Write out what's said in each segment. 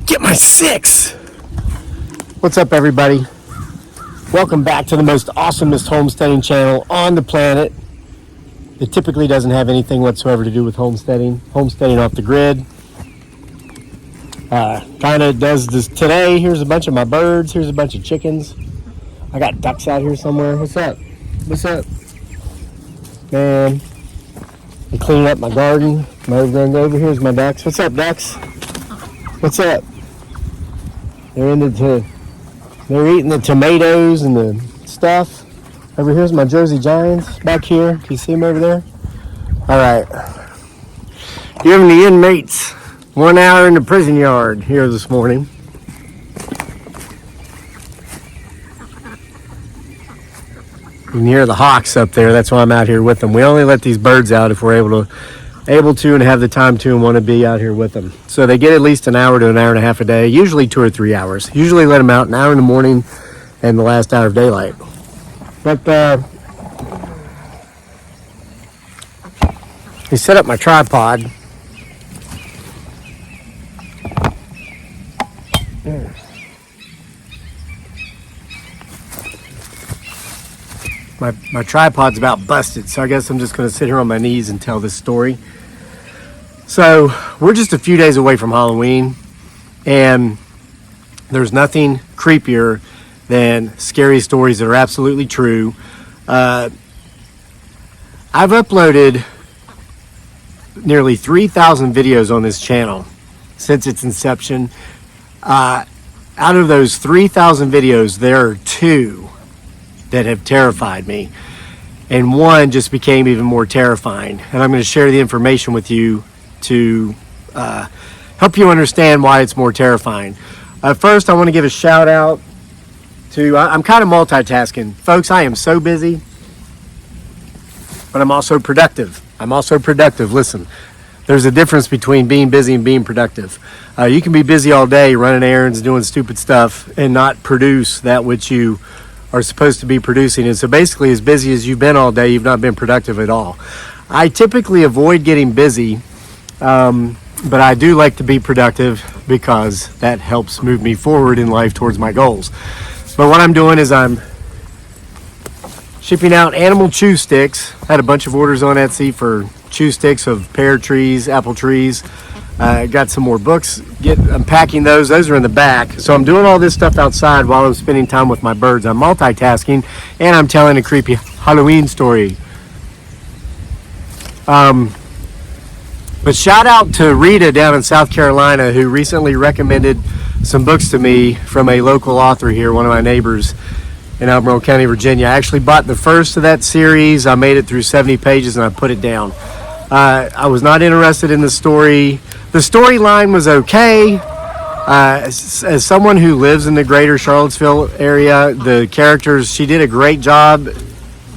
Get my 6! What's up, everybody? Welcome back to the most awesomest homesteading channel on the planet. It typically doesn't have anything whatsoever to do with homesteading. Homesteading off the grid. Kind of does this today. Here's a bunch of my birds. Here's a bunch of chickens. I got ducks out here somewhere. What's up? What's up? Man, I'm cleaning up my garden. Over here's my ducks. What's up, ducks? What's up? They're eating the tomatoes and the stuff. Over here's my Jersey Giants back here. Can you see them over there? All right. Giving the inmates 1 hour in the prison yard here this morning. You can hear the hawks up there. That's why I'm out here with them. We only let these birds out if we're able to and have the time to and want to be out here with them. So they get at least an hour to an hour and a half a day, usually 2 or 3 hours. Usually let them out an hour in the morning and the last hour of daylight. But I set up my tripod. My tripod's about busted, so I guess I'm just going to sit here on my knees and tell this story. So we're just a few days away from Halloween, and there's nothing creepier than scary stories that are absolutely true. I've uploaded nearly 3,000 videos on this channel since its inception. Out of those 3,000 videos, there are 2 that have terrified me, and 1 just became even more terrifying, and I'm going to share the information with you to help you understand why it's more terrifying. First, I want to give a shout out to, I'm kind of multitasking. Folks, I am so busy, but I'm also productive. Listen, there's a difference between being busy and being productive. You can be busy all day running errands, doing stupid stuff, and not produce that which you are supposed to be producing. And so basically, as busy as you've been all day, you've not been productive at all. I typically avoid getting busy, but I do like to be productive because that helps move me forward in life towards my goals. But what I'm doing is I'm shipping out animal chew sticks. I had a bunch of orders on Etsy for chew sticks of pear trees, apple trees. Got some more books. I'm packing those. Those are in the back. So I'm doing all this stuff outside while I'm spending time with my birds. I'm multitasking, and I'm telling a creepy Halloween story. But shout out to Rita down in South Carolina, who recently recommended some books to me from a local author here, one of my neighbors in Albemarle County, Virginia. I actually bought the first of that series. I made it through 70 pages and I put it down. I was not interested in the story. The storyline was okay. As someone who lives in the greater Charlottesville area, the characters, she did a great job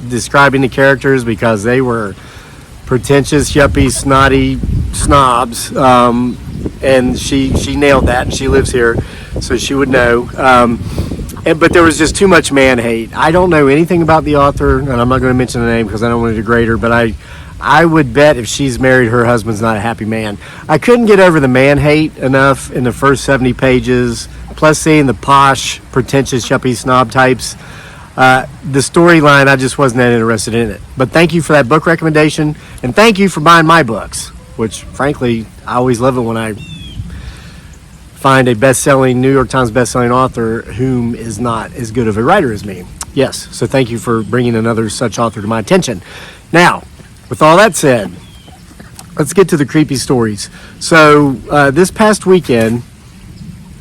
describing the characters because they were pretentious, yuppie, snotty snobs. And she nailed that, and she lives here, so she would know. But there was just too much man hate. I don't know anything about the author, and I'm not going to mention the name because I don't want to degrade her, but I would bet if she's married, her husband's not a happy man. I couldn't get over the man hate enough in the first 70 pages, plus seeing the posh, pretentious, yuppie snob types. The storyline, I just wasn't that interested in it. But thank you for that book recommendation, and thank you for buying my books, which, frankly, I always love it when I find a best-selling, New York Times best-selling author whom is not as good of a writer as me. Yes, so thank you for bringing another such author to my attention. Now, with all that said, let's get to the creepy stories. So this past weekend,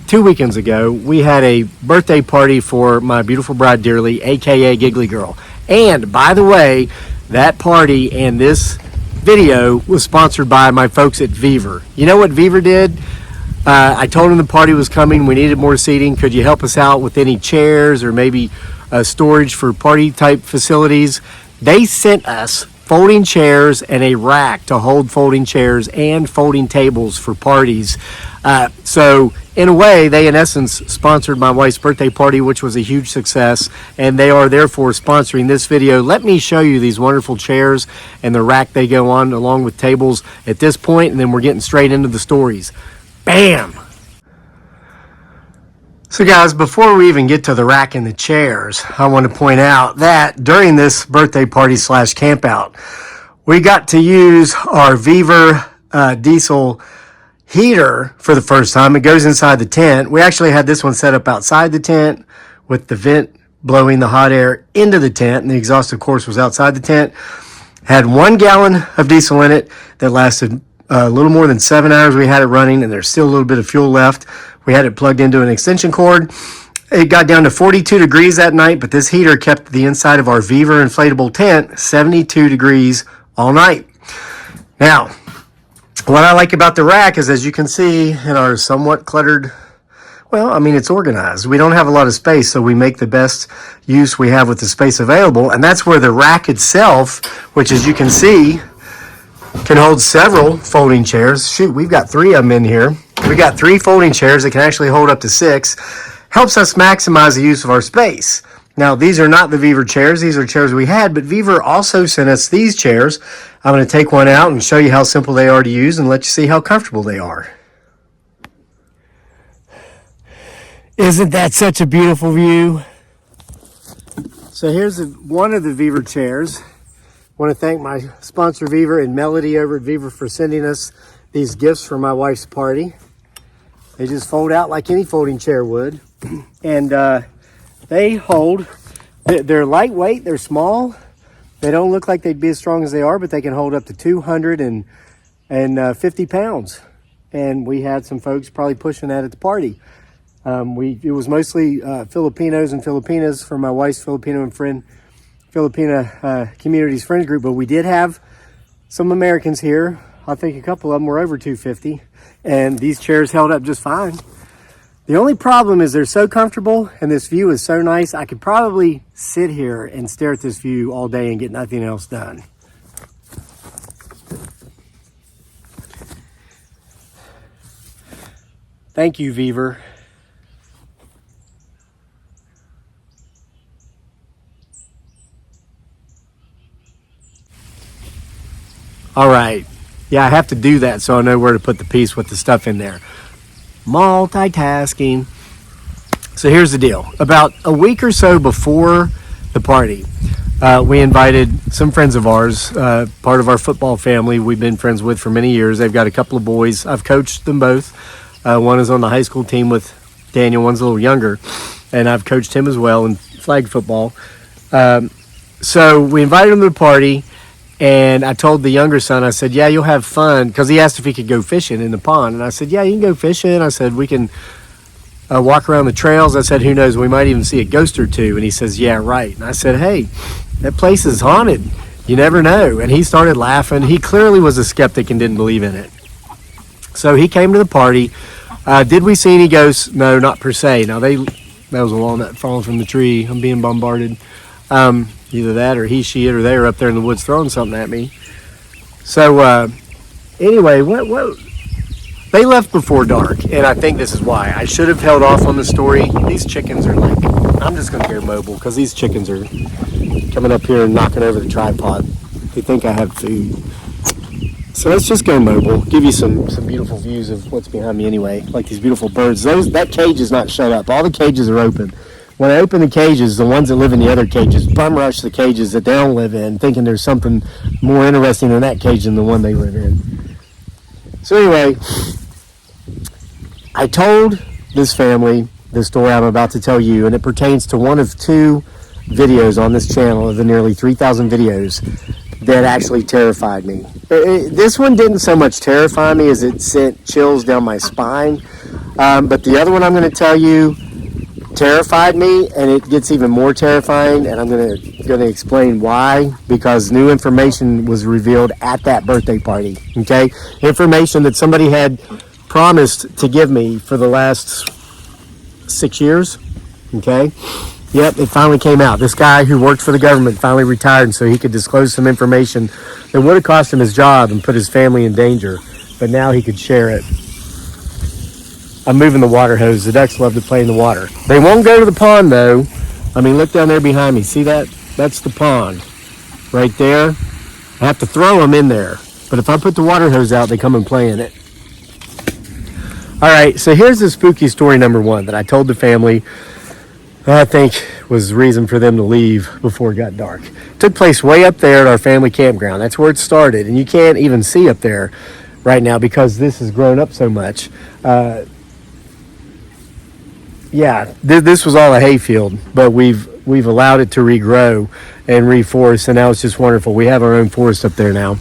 2 weekends ago, we had a birthday party for my beautiful bride Dearly, aka Giggly Girl. And by the way, that party and this video was sponsored by my folks at Vevor. You know what Vevor did? I told them the party was coming. We needed more seating. Could you help us out with any chairs or maybe storage for party type facilities? They sent us folding chairs and a rack to hold folding chairs and folding tables for parties. So in a way, they in essence sponsored my wife's birthday party, which was a huge success, and they are therefore sponsoring this video. Let me show you these wonderful chairs and the rack they go on along with tables at this point, and then we're getting straight into the stories. Bam! So guys, before we even get to the rack and the chairs, I want to point out that during this birthday party slash camp out, we got to use our Vevor diesel heater for the first time. It goes inside the tent. We actually had this one set up outside the tent with the vent blowing the hot air into the tent, and the exhaust, of course, was outside the tent. Had 1 gallon of diesel in it that lasted a little more than 7 hours. We had it running, and there's still a little bit of fuel left. We had it plugged into an extension cord. It got down to 42 degrees that night, but this heater kept the inside of our Vevor inflatable tent 72 degrees all night. Now, what I like about the rack is, as you can see in our somewhat cluttered, well, I mean, it's organized. We don't have a lot of space, so we make the best use we have with the space available, and that's where the rack itself, which, as you can see, can hold several folding chairs. Shoot, we've got 3 of them in here. We got 3 folding chairs that can actually hold up to 6. Helps us maximize the use of our space. Now, these are not the Vevor chairs. These are chairs we had, but Vevor also sent us these chairs. I'm going to take one out and show you how simple they are to use and let you see how comfortable they are. Isn't that such a beautiful view? So here's one of the Vevor chairs. I want to thank my sponsor Vevor and Melody over at Vevor for sending us these gifts for my wife's party. They just fold out like any folding chair would. And they hold, they're lightweight, they're small. They don't look like they'd be as strong as they are, but they can hold up to 250 pounds. And we had some folks probably pushing that at the party. It was mostly Filipinos and Filipinas from my wife's Filipino community's friends group, but we did have some Americans here. I think a couple of them were over 250, and these chairs held up just fine. The only problem is they're so comfortable and this view is so nice, I could probably sit here and stare at this view all day and get nothing else done. Thank you, Vevor. All right. Yeah, I have to do that so I know where to put the piece with the stuff in there. Multitasking. So here's the deal. About a week or so before the party, we invited some friends of ours, part of our football family we've been friends with for many years. They've got a couple of boys. I've coached them both. One is on the high school team with Daniel. One's a little younger. And I've coached him as well in flag football. So we invited them to the party. And I told the younger son, I said, yeah, you'll have fun. Because he asked if he could go fishing in the pond. And I said, yeah, you can go fishing. I said, we can walk around the trails. I said, who knows, we might even see a ghost or two. And he says, yeah, right. And I said, hey, that place is haunted. You never know. And he started laughing. He clearly was a skeptic and didn't believe in it. So he came to the party. Did we see any ghosts? No, not per se. Now, that was a walnut falling from the tree. I'm being bombarded. Either that or he, she, it, or they were up there in the woods throwing something at me. So anyway, what they left before dark, and I think this is why. I should have held off on the story. These chickens are like, I'm just going to go mobile because these chickens are coming up here and knocking over the tripod. They think I have food. So let's just go mobile. Give you some beautiful views of what's behind me anyway, like these beautiful birds. That cage is not shut up. All the cages are open. When I open the cages, the ones that live in the other cages bum rush the cages that they don't live in, thinking there's something more interesting in that cage than the one they live in. So anyway, I told this family the story I'm about to tell you, and it pertains to one of 2 videos on this channel of the nearly 3,000 videos that actually terrified me. This one didn't so much terrify me as it sent chills down my spine, but the other one I'm going to tell you terrified me, and it gets even more terrifying, and I'm going to explain why, because new information was revealed at that birthday party. Okay, information that somebody had promised to give me for the last 6 years. Okay, yep, it finally came out. This guy who worked for the government finally retired so he could disclose some information that would have cost him his job and put his family in danger, but now he could share it. I'm moving the water hose. The ducks love to play in the water. They won't go to the pond, though. I mean, look down there behind me. See that? That's the pond right there. I have to throw them in there. But if I put the water hose out, they come and play in it. All right, so here's the spooky story number one that I told the family. I think was the reason for them to leave before it got dark. It took place way up there at our family campground. That's where it started, and you can't even see up there right now because this has grown up so much. This was all a hayfield, but we've allowed it to regrow and reforest, and now it's just wonderful. We have our own forest up there now.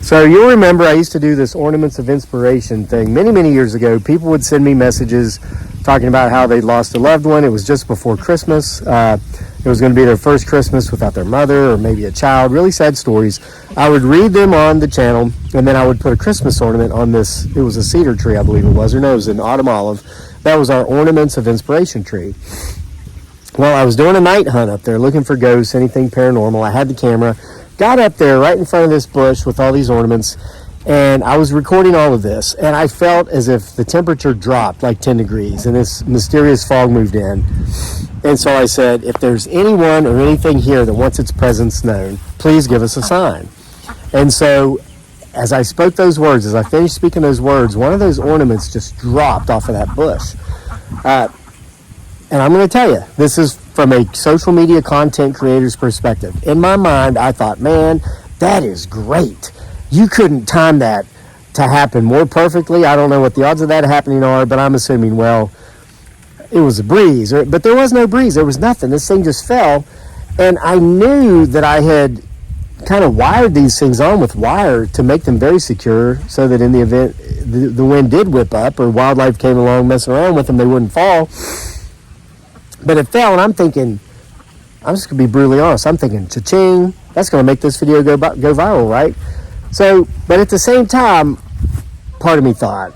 So you'll remember I used to do this Ornaments of Inspiration thing many years ago. People would send me messages talking about how they'd lost a loved one. It was just before Christmas. It was going to be their first Christmas without their mother or maybe a child. Really sad stories. I would read them on the channel, and then I would put a Christmas ornament on this. It was a cedar tree, I believe it was, or no, it was an autumn olive. That was our Ornaments of Inspiration tree. Well, I was doing a night hunt up there, looking for ghosts, anything paranormal. I had the camera, got up there right in front of this bush with all these ornaments, and I was recording all of this, and I felt as if the temperature dropped like 10 degrees, and this mysterious fog moved in. And so I said, if there's anyone or anything here that wants its presence known, please give us a sign. And so as I spoke those words, as I finished speaking those words, one of those ornaments just dropped off of that bush. And I'm going to tell you, this is from a social media content creator's perspective. In my mind, I thought, man, that is great. You couldn't time that to happen more perfectly. I don't know what the odds of that happening are, but I'm assuming, well, it was a breeze. But there was no breeze. There was nothing. This thing just fell. And I knew that I had kind of wired these things on with wire to make them very secure so that in the event the wind did whip up or wildlife came along messing around with them, they wouldn't fall. But it fell, and I'm thinking, I'm just going to be brutally honest, I'm thinking, cha-ching, that's going to make this video go viral, right? So, but at the same time, part of me thought,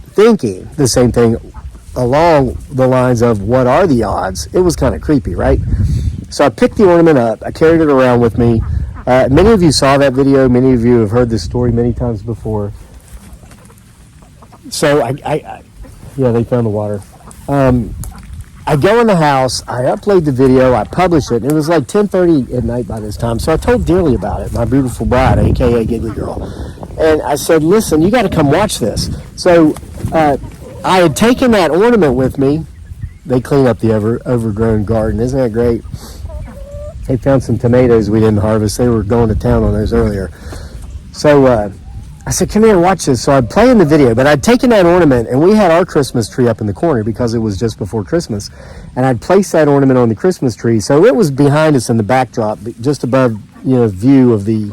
thinking the same thing along the lines of what are the odds, it was kind of creepy, right? So I picked the ornament up, I carried it around with me. Many of you saw that video, many of you have heard this story many times before. So yeah, they found the water. I go in the house, I upload the video, I publish it, and it was like 10:30 at night by this time. So I told Dearly about it, my beautiful bride, aka Giggly Girl. And I said, listen, you got to come watch this. So I had taken that ornament with me. They clean up the overgrown garden. Isn't that great? They found some tomatoes we didn't harvest. They were going to town on those earlier. So I said, come here and watch this. So I'd play in the video, but I'd taken that ornament, and we had our Christmas tree up in the corner because it was just before Christmas. And I'd placed that ornament on the Christmas tree. So it was behind us in the backdrop, just above, view of the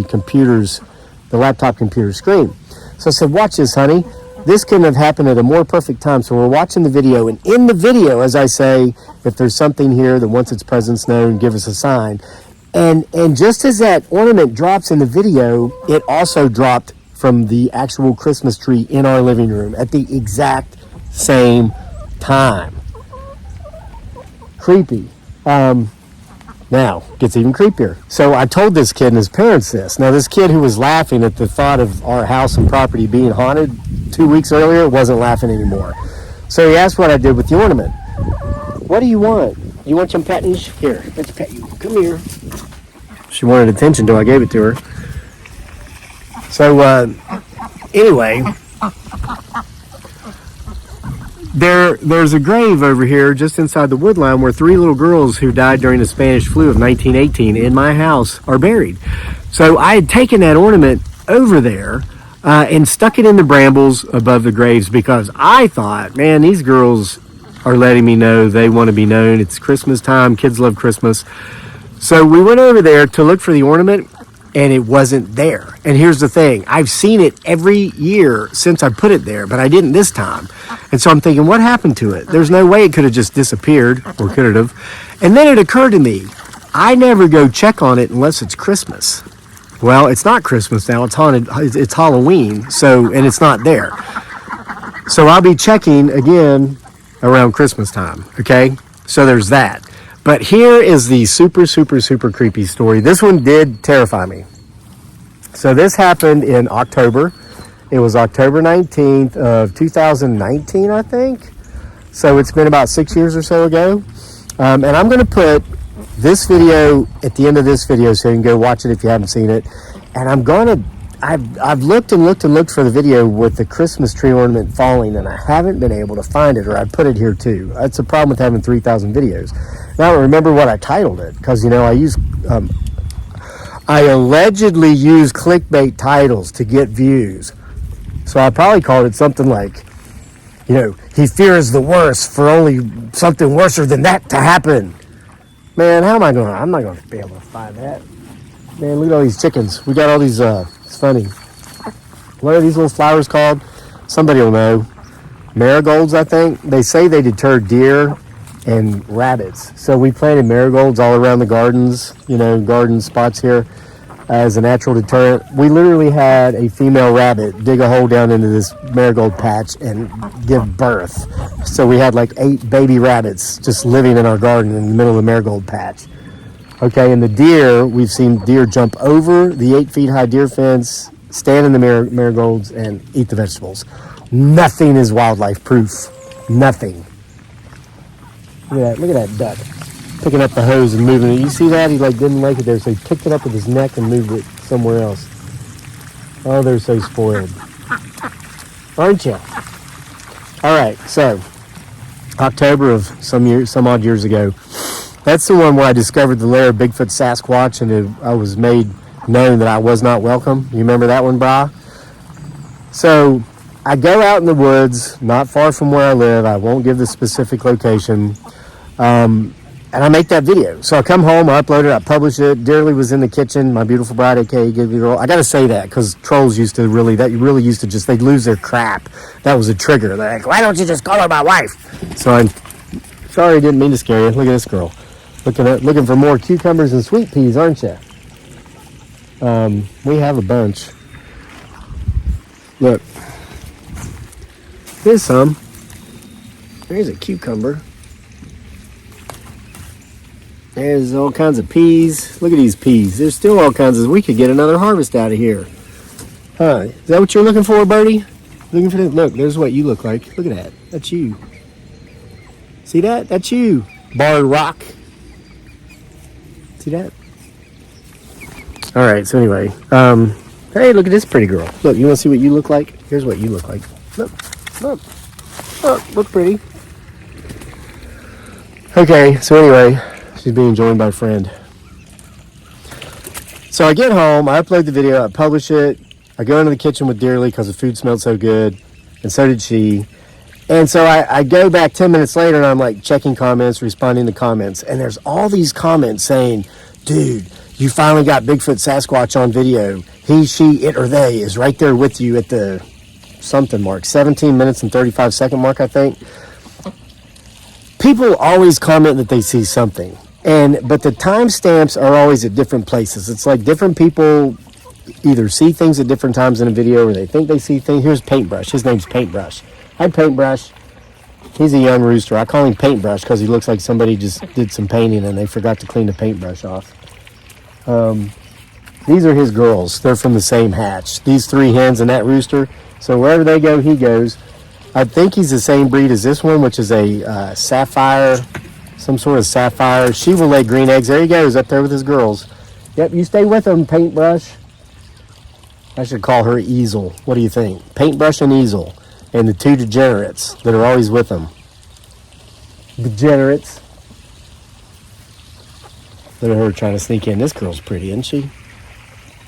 computer's, the laptop computer screen. So I said, watch this, honey. This couldn't have happened at a more perfect time. So we're watching the video, and in the video, as I say, if there's something here that wants its presence known, give us a sign. And just as that ornament drops in the video, it also dropped from the actual Christmas tree in our living room at the exact same time. Creepy. Now, gets even creepier. So I told this kid and his parents this. Now, this kid who was laughing at the thought of our house and property being haunted 2 weeks earlier wasn't laughing anymore. So he asked what I did with the ornament. What do you want? You want some pettings? Here, let's pet you. Come here. She wanted attention until I gave it to her. So, anyway, there's a grave over here just inside the wood line where 3 little girls who died during the Spanish flu of 1918 in my house are buried. So I had taken that ornament over there and stuck it in the brambles above the graves because I thought, man, these girls are letting me know they want to be known. It's Christmas time. Kids love Christmas. So we went over there to look for the ornament, and it wasn't there. And here's the thing. I've seen it every year since I put it there, but I didn't this time. And so I'm thinking, what happened to it? There's no way it could have just disappeared, or could it have? And then it occurred to me, I never go check on it unless it's Christmas. Well, it's not Christmas now. It's haunted. It's Halloween, and it's not there. So I'll be checking again around Christmas time, okay? So there's that. But here is the super creepy story. This one did terrify me. So this happened in October. It was October 19th of 2019, I think. So it's been about 6 years or so ago. And I'm going to put this video at the end of this video so you can go watch it if you haven't seen it. And I'm going to I've looked and looked and looked for the video with the Christmas tree ornament falling, and I haven't been able to find it, or I put it here too. That's a problem with having 3,000 videos. And I don't remember what I titled it, because, you know, I allegedly use clickbait titles to get views. So I probably called it something like, you know, he fears the worst for only something worser than that to happen. Man, I'm not going to be able to find that. Man, look at all these chickens. We got all these, it's funny. What are these little flowers called? Somebody will know. Marigolds, I think. They say they deter deer and rabbits. So we planted marigolds all around the gardens, you know, garden spots here as a natural deterrent. We literally had a female rabbit dig a hole down into this marigold patch and give birth. So we had like 8 baby rabbits just living in our garden in the middle of the marigold patch. Okay, and the deer, we've seen deer jump over the 8 feet high deer fence, stand in the marigolds, and eat the vegetables. Nothing is wildlife proof. Nothing. Look at that duck picking up the hose and moving it. You see that? He didn't like it there, so he picked it up with his neck and moved it somewhere else. Oh, they're so spoiled. Aren't you? All right, so October of some odd years ago, that's the one where I discovered the lair of Bigfoot Sasquatch, and I was made known that I was not welcome. You remember that one, brah? So I go out in the woods, not far from where I live. I won't give the specific location. And I make that video. So I come home, I upload it, I publish it. Dearly was in the kitchen, my beautiful bride, aka Good Girl. I gotta say that, because trolls used to they'd lose their crap. That was a trigger. They're like, why don't you just call her my wife? So I'm sorry, didn't mean to scare you. Look at this girl. Looking for more cucumbers and sweet peas, aren't you? We have a bunch. Look. Here's some. There's a cucumber. There's all kinds of peas. Look at these peas. There's still all kinds of... We could get another harvest out of here. Huh? Is that what you're looking for, Birdie? Looking for this? Look, there's what you look like. Look at that. That's you. See that? That's you. Barred rock. See that? All right, so anyway. Hey, look at this pretty girl. Look, you want to see what you look like? Here's what you look like. Look. Look pretty. Okay, so anyway... She's being joined by a friend. So I get home, I upload the video, I publish it. I go into the kitchen with Dearly because the food smelled so good, and so did she. And so I go back 10 minutes later, and I'm like checking comments, responding to comments, and there's all these comments saying, dude, you finally got Bigfoot Sasquatch on video. He, she, it, or they is right there with you at the something mark, 17 minutes and 35 second mark, I think. People always comment that they see something. But the timestamps are always at different places. It's like different people either see things at different times in a video, or they think they see things. Here's Paintbrush. His name's Paintbrush. Hi, Paintbrush. He's a young rooster. I call him Paintbrush because he looks like somebody just did some painting and they forgot to clean the paintbrush off. These are his girls. They're from the same hatch. These 3 hens and that rooster. So wherever they go, he goes. I think he's the same breed as this one, which is a sapphire... Some sort of sapphire. She will lay green eggs. There he goes, up there with his girls. Yep, you stay with him, Paintbrush. I should call her Easel. What do you think? Paintbrush and Easel. And the 2 degenerates that are always with him. Degenerates. Look at her trying to sneak in. This girl's pretty, isn't she?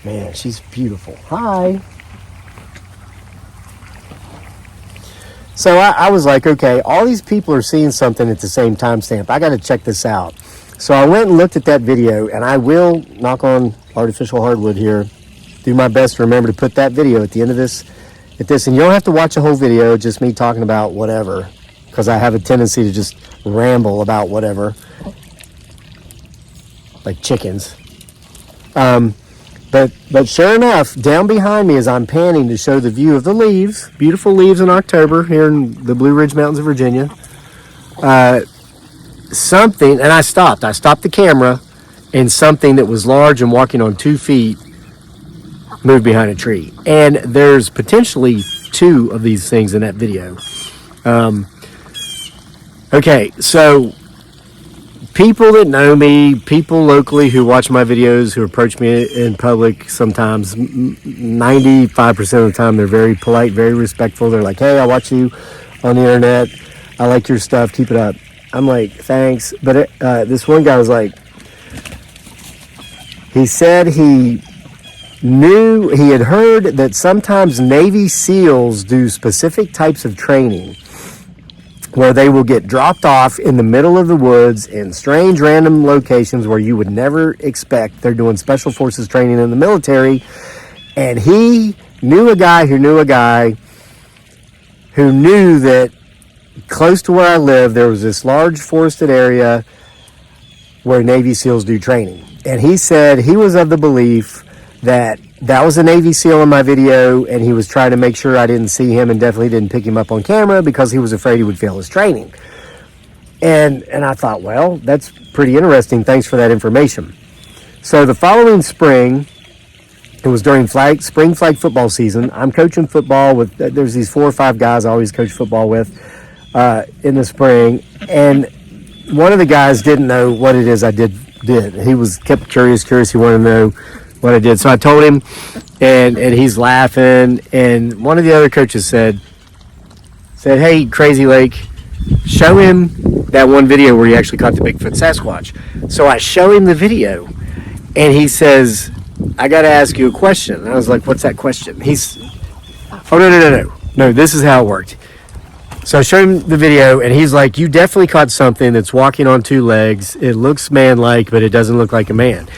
Man, she's beautiful. Hi. So I was like, okay, all these people are seeing something at the same timestamp. I got to check this out. So I went and looked at that video, and I will, knock on artificial hardwood here, do my best to remember to put that video at the end of this. And you don't have to watch the whole video, just me talking about whatever, because I have a tendency to just ramble about whatever, like chickens. But sure enough, down behind me as I'm panning to show the view of the leaves, beautiful leaves in October here in the Blue Ridge Mountains of Virginia, something, and I stopped the camera, and something that was large and walking on 2 feet moved behind a tree. And there's potentially 2 of these things in that video. Okay, so people that know me, people locally who watch my videos, who approach me in public sometimes, 95% of the time, they're very polite, very respectful. They're like, hey, I watch you on the internet. I like your stuff. Keep it up. I'm like, thanks. But this one guy was like, he said he had heard that sometimes Navy SEALs do specific types of training where they will get dropped off in the middle of the woods in strange random locations where you would never expect. They're doing special forces training in the military. And he knew a guy who knew a guy who knew that close to where I live, there was this large forested area where Navy SEALs do training. And he said he was of the belief that was a Navy SEAL in my video, and he was trying to make sure I didn't see him and definitely didn't pick him up on camera because he was afraid he would fail his training. And I thought, well, that's pretty interesting. Thanks for that information. So the following spring, it was during spring flag football season. I'm coaching football with, there's these 4 or 5 guys I always coach football with in the spring. And one of the guys didn't know what it is I did. He kept curious. He wanted to know what I did. So I told him, and he's laughing. And one of the other coaches said, hey, Crazy Lake, show him that one video where you actually caught the Bigfoot Sasquatch. So I show him the video, and he says, I got to ask you a question. And I was like, what's that question? No, this is how it worked. So I showed him the video, and he's like, you definitely caught something that's walking on 2 legs. It looks man-like, but it doesn't look like a man.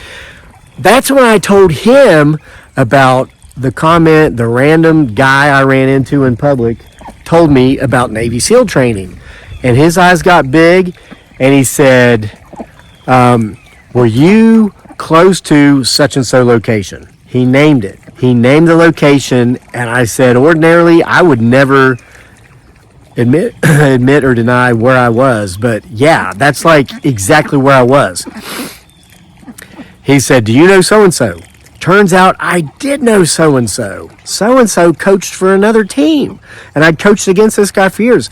That's when I told him about the comment the random guy I ran into in public told me about Navy SEAL training. And his eyes got big, and he said, were you close to such and so location? He named it. He named the location, and I said, ordinarily, I would never admit or deny where I was, but yeah, that's like exactly where I was. He said, do you know so-and-so? Turns out I did know so-and-so. So-and-so coached for another team, and I'd coached against this guy for years.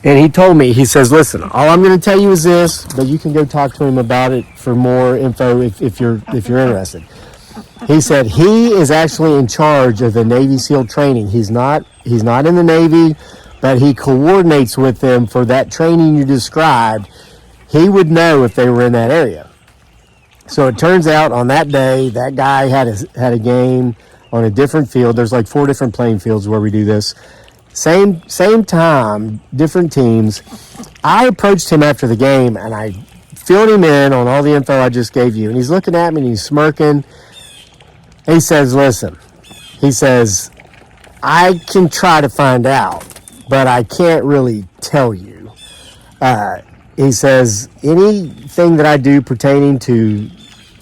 And he told me, he says, listen, all I'm going to tell you is this, but you can go talk to him about it for more info if you're interested. He said he is actually in charge of the Navy SEAL training. He's not in the Navy, but he coordinates with them for that training you described. He would know if they were in that area. So it turns out on that day, that guy had a game on a different field. There's like 4 different playing fields where we do this. Same time, different teams. I approached him after the game, and I filled him in on all the info I just gave you. And he's looking at me, and he's smirking. He says, listen, he says, I can try to find out, but I can't really tell you. He says, anything that I do pertaining to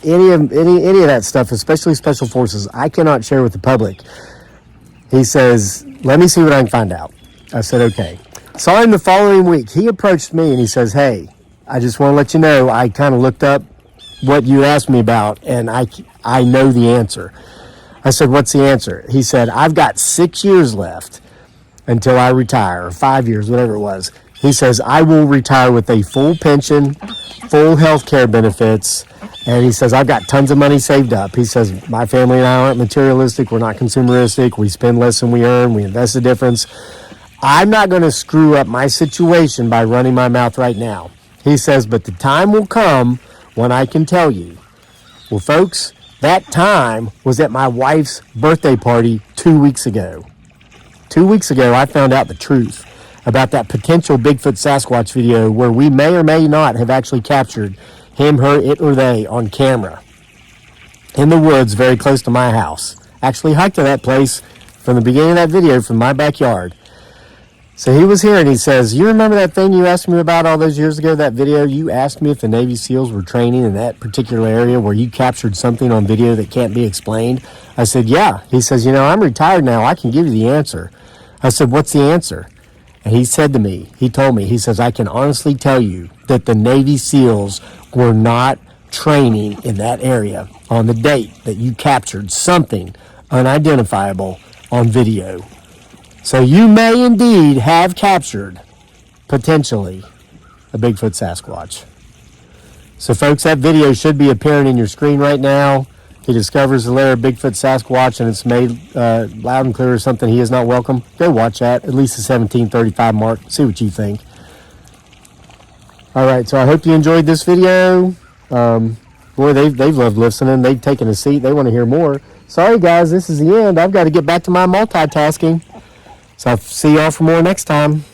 any of that stuff, especially special forces, I cannot share with the public. He says, let me see what I can find out. I said, okay. Saw him the following week. He approached me and he says, hey, I just want to let you know, I kind of looked up what you asked me about, and I know the answer. I said, what's the answer? He said, I've got 6 years left until I retire, or 5 years, whatever it was. He says, I will retire with a full pension, full health care benefits, and he says, I've got tons of money saved up. He says, my family and I aren't materialistic, we're not consumeristic, we spend less than we earn, we invest the difference. I'm not going to screw up my situation by running my mouth right now. He says, but the time will come when I can tell you. Well, folks, that time was at my wife's birthday party 2 weeks ago. 2 weeks ago, I found out the truth about that potential Bigfoot Sasquatch video where we may or may not have actually captured him, her, it, or they on camera in the woods very close to my house. Actually hiked to that place from the beginning of that video from my backyard. So he was here and he says, you remember that thing you asked me about all those years ago, that video? You asked me if the Navy SEALs were training in that particular area where you captured something on video that can't be explained. I said, yeah. He says, I'm retired now. I can give you the answer. I said, what's the answer? And he said to me, he told me, he says, I can honestly tell you that the Navy SEALs were not training in that area on the date that you captured something unidentifiable on video. So you may indeed have captured, potentially, a Bigfoot Sasquatch. So folks, that video should be appearing in your screen right now. He discovers the lair of Bigfoot Sasquatch, and it's made loud and clear or something he is not welcome. Go watch that, at least the 17:35 mark. See what you think. All right, so I hope you enjoyed this video. Boy, they've loved listening. They've taken a seat. They want to hear more. Sorry, guys, this is the end. I've got to get back to my multitasking. So I'll see y'all for more next time.